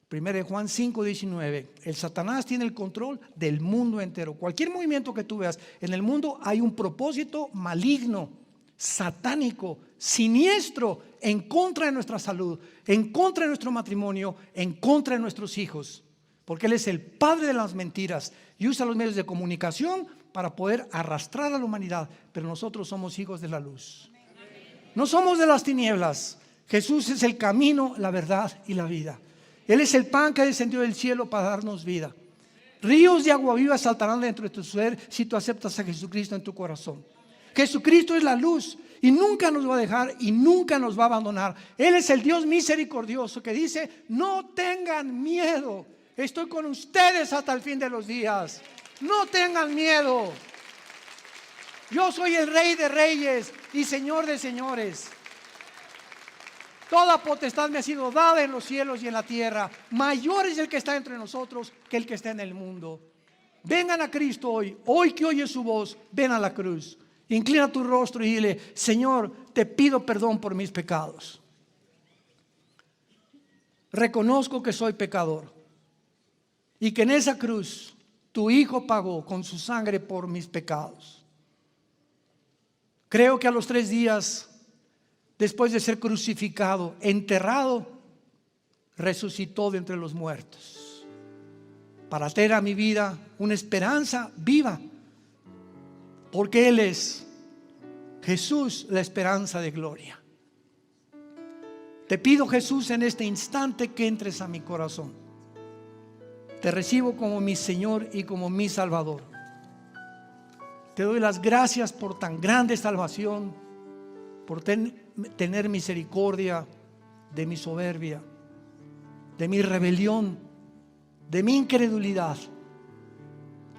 1 Juan 5:19, el Satanás tiene el control del mundo entero. Cualquier movimiento que tú veas en el mundo, hay un propósito maligno, satánico, siniestro, en contra de nuestra salud, en contra de nuestro matrimonio, en contra de nuestros hijos, porque él es el padre de las mentiras y usa los medios de comunicación para poder arrastrar a la humanidad. Pero nosotros somos hijos de la luz, no somos de las tinieblas. Jesús es el camino, la verdad y la vida. Él es el pan que descendió del cielo para darnos vida. Ríos de agua viva saltarán dentro de tu ser si tú aceptas a Jesucristo en tu corazón. Jesucristo es la luz y nunca nos va a dejar y nunca nos va a abandonar. Él es el Dios misericordioso que dice: no tengan miedo, Estoy con ustedes hasta el fin de los días. No tengan miedo. Yo soy el Rey de Reyes y Señor de Señores. Toda potestad me ha sido dada en los cielos y en la tierra. Mayor es el que está entre nosotros que el que está en el mundo. Vengan a Cristo hoy. Hoy que oyes su voz, ven a la cruz. Inclina tu rostro y dile: Señor, te pido perdón por mis pecados. Reconozco que soy pecador y que en esa cruz tu Hijo pagó con su sangre por mis pecados. Creo que a los 3 días después de ser crucificado, enterrado, resucitó de entre los muertos para traer a mi vida una esperanza viva, porque Él es Jesús, la esperanza de gloria. Te pido, Jesús, en este instante que entres a mi corazón. Te recibo como mi Señor y como mi Salvador. Te doy las gracias por tan grande salvación, por tener misericordia de mi soberbia, de mi rebelión, de mi incredulidad.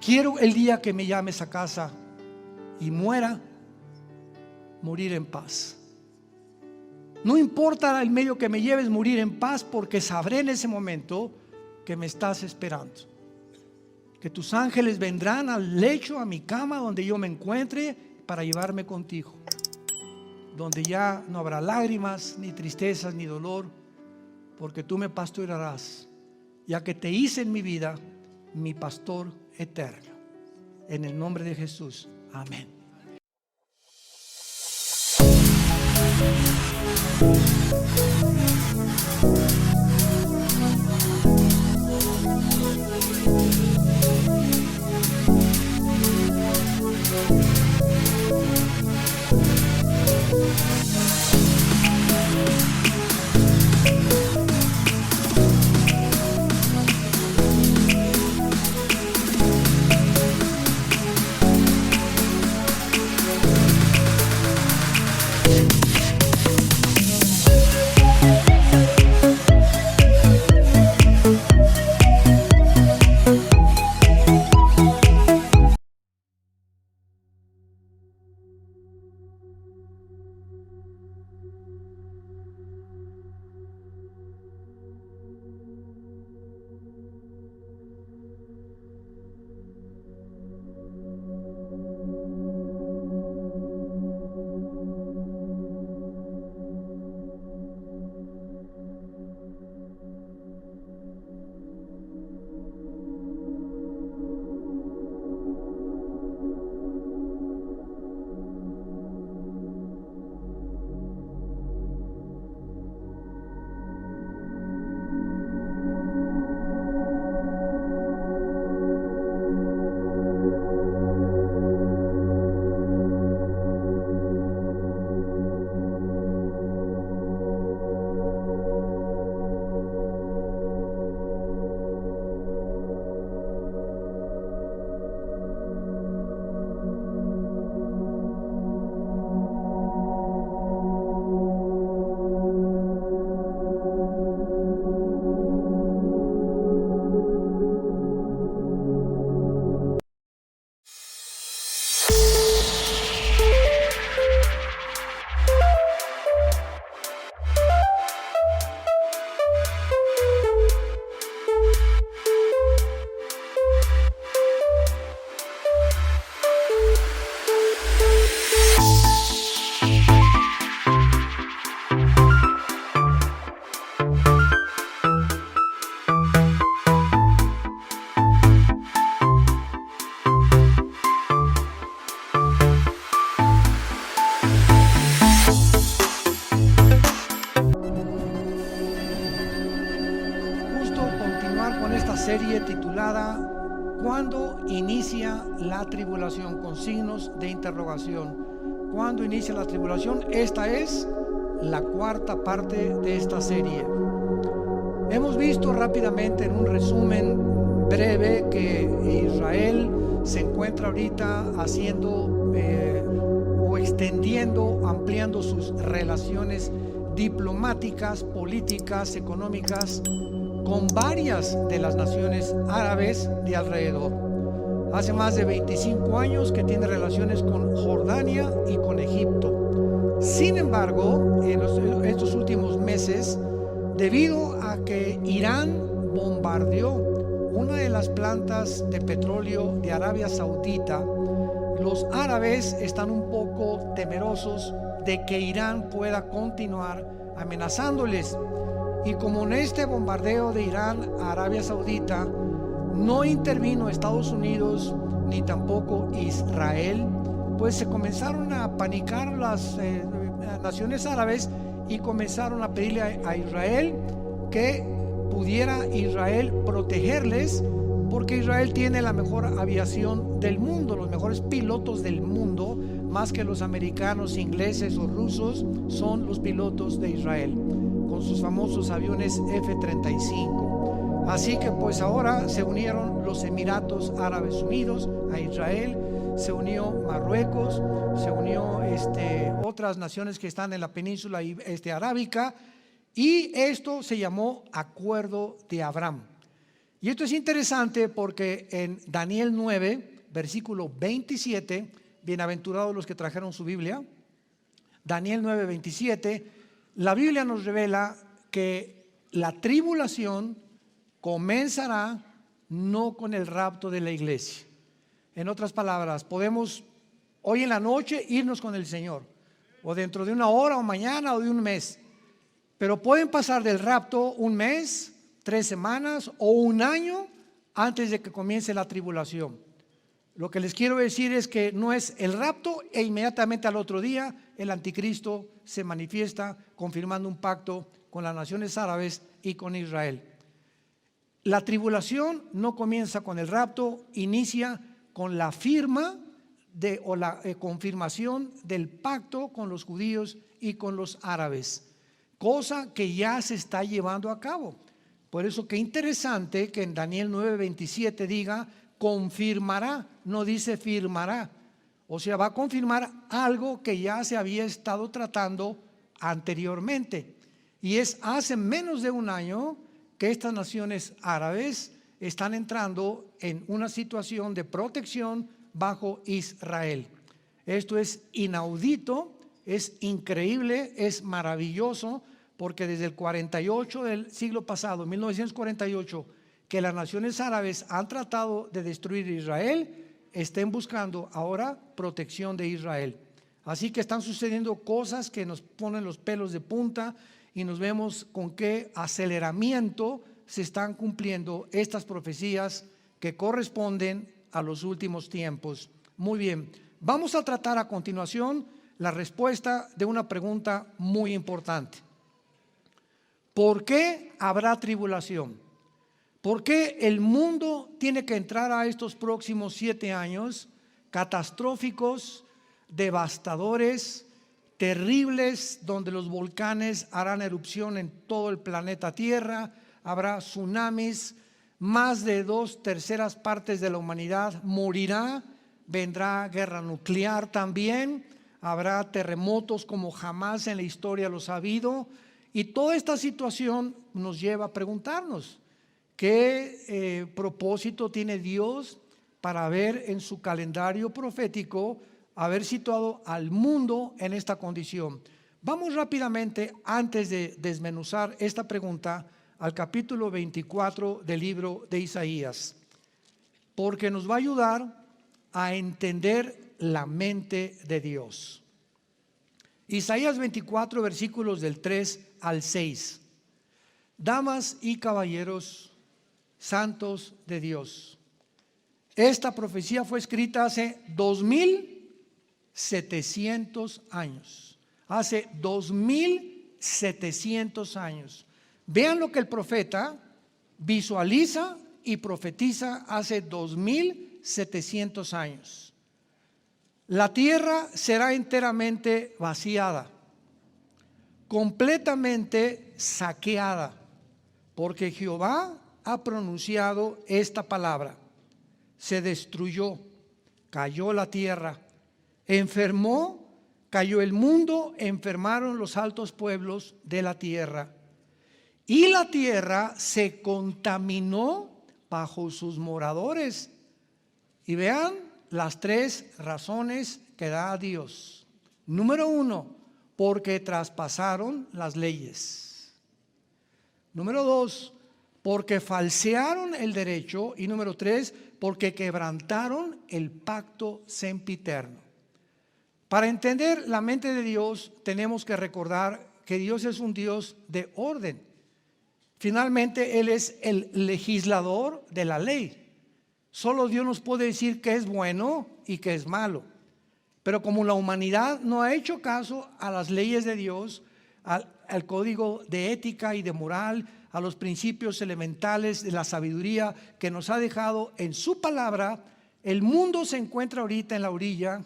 Quiero el día que me llames a casa y muera, morir en paz. No importa el medio que me lleves, morir en paz, porque sabré en ese momento que me estás esperando, que tus ángeles vendrán al lecho, a mi cama donde yo me encuentre, para llevarme contigo, donde ya no habrá lágrimas, ni tristezas, ni dolor, porque tú me pastorearás, ya que te hice en mi vida mi pastor eterno. En el nombre de Jesús, amén. Serie titulada ¿Cuándo inicia la tribulación? Con signos de interrogación. ¿Cuándo inicia la tribulación? Esta es la 4ª parte de esta serie. Hemos visto rápidamente en un resumen breve que Israel se encuentra ahorita haciendo o extendiendo, ampliando sus relaciones diplomáticas, políticas, económicas con varias de las naciones árabes de alrededor. Hace más de 25 años que tiene relaciones con Jordania y con Egipto. Sin embargo, en estos últimos meses, debido a que Irán bombardeó una de las plantas de petróleo de Arabia Saudita, los árabes están un poco temerosos de que Irán pueda continuar amenazándoles. Y como en este bombardeo de Irán a Arabia Saudita no intervino Estados Unidos ni tampoco Israel, pues se comenzaron a panicar las naciones árabes y comenzaron a pedirle a Israel que pudiera Israel protegerles, porque Israel tiene la mejor aviación del mundo, los mejores pilotos del mundo, más que los americanos, ingleses o rusos, son los pilotos de Israel, con sus famosos aviones F-35. Así que pues ahora se unieron los Emiratos Árabes Unidos a Israel, se unió Marruecos, se unió otras naciones que están en la península arábica, y esto se llamó Acuerdo de Abraham. Y esto es interesante porque en Daniel 9, versículo 27, bienaventurados los que trajeron su Biblia, Daniel 9, 27, la Biblia nos revela que la tribulación comenzará no con el rapto de la iglesia. En otras palabras, podemos hoy en la noche irnos con el Señor, o dentro de una hora o mañana o de un mes, pero pueden pasar del rapto un mes, 3 semanas o un año antes de que comience la tribulación. Lo que les quiero decir es que no es el rapto e inmediatamente al otro día el anticristo se manifiesta confirmando un pacto con las naciones árabes y con Israel. La tribulación no comienza con el rapto, inicia con la firma o la confirmación del pacto con los judíos y con los árabes, cosa que ya se está llevando a cabo. Por eso qué interesante que en Daniel 9:27 diga confirmará, no dice firmará. O sea, va a confirmar algo que ya se había estado tratando anteriormente. Y es hace menos de un año que estas naciones árabes están entrando en una situación de protección bajo Israel. Esto es inaudito, es increíble, es maravilloso, porque desde el 48 del siglo pasado, 1948, que las naciones árabes han tratado de destruir Israel, estén buscando ahora protección de Israel. Así que están sucediendo cosas que nos ponen los pelos de punta y nos vemos con qué aceleramiento se están cumpliendo estas profecías que corresponden a los últimos tiempos. Muy bien, vamos a tratar a continuación la respuesta de una pregunta muy importante. ¿Por qué habrá tribulación? ¿Por qué el mundo tiene que entrar a estos próximos 7 años catastróficos, devastadores, terribles, donde los volcanes harán erupción en todo el planeta Tierra, habrá tsunamis, más de 2/3 partes de la humanidad morirá, vendrá guerra nuclear también, habrá terremotos como jamás en la historia los ha habido, y toda esta situación nos lleva a preguntarnos qué propósito tiene Dios para haber en su calendario profético haber situado al mundo en esta condición. Vamos rápidamente, antes de desmenuzar esta pregunta, al capítulo 24 del libro de Isaías, porque nos va a ayudar a entender la mente de Dios. Isaías 24, versículos del 3 al 6. Damas y caballeros, santos de Dios, esta profecía fue escrita hace 2700 años. Hace 2700 años. Vean lo que el profeta visualiza y profetiza hace 2700 años. La tierra será enteramente vaciada, completamente saqueada, porque Jehová ha pronunciado esta palabra. Se destruyó, cayó la tierra, enfermó, cayó el mundo, enfermaron los altos pueblos de la tierra. y la tierra se contaminó bajo sus moradores. Y vean las tres razones que da Dios. Número uno, porque traspasaron las leyes. Número dos, porque falsearon el derecho. Y número tres, porque quebrantaron el pacto sempiterno. Para entender la mente de Dios tenemos que recordar que Dios es un Dios de orden. Finalmente Él es el legislador de la ley. Solo Dios nos puede decir qué es bueno y qué es malo. Pero como la humanidad no ha hecho caso a las leyes de Dios, al código de ética y de moral, a los principios elementales de la sabiduría que nos ha dejado en su palabra, el mundo se encuentra ahorita en la orilla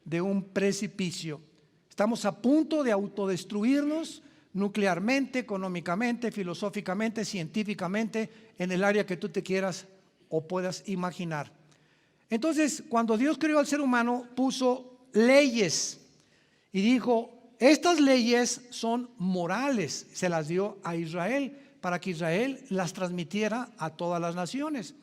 de un precipicio. Estamos a punto de autodestruirnos nuclearmente, económicamente, filosóficamente, científicamente, en el área que tú te quieras o puedas imaginar. Entonces, cuando Dios creó al ser humano, puso leyes y dijo: estas leyes son morales. Se las dio a Israel para que Israel las transmitiera a todas las naciones.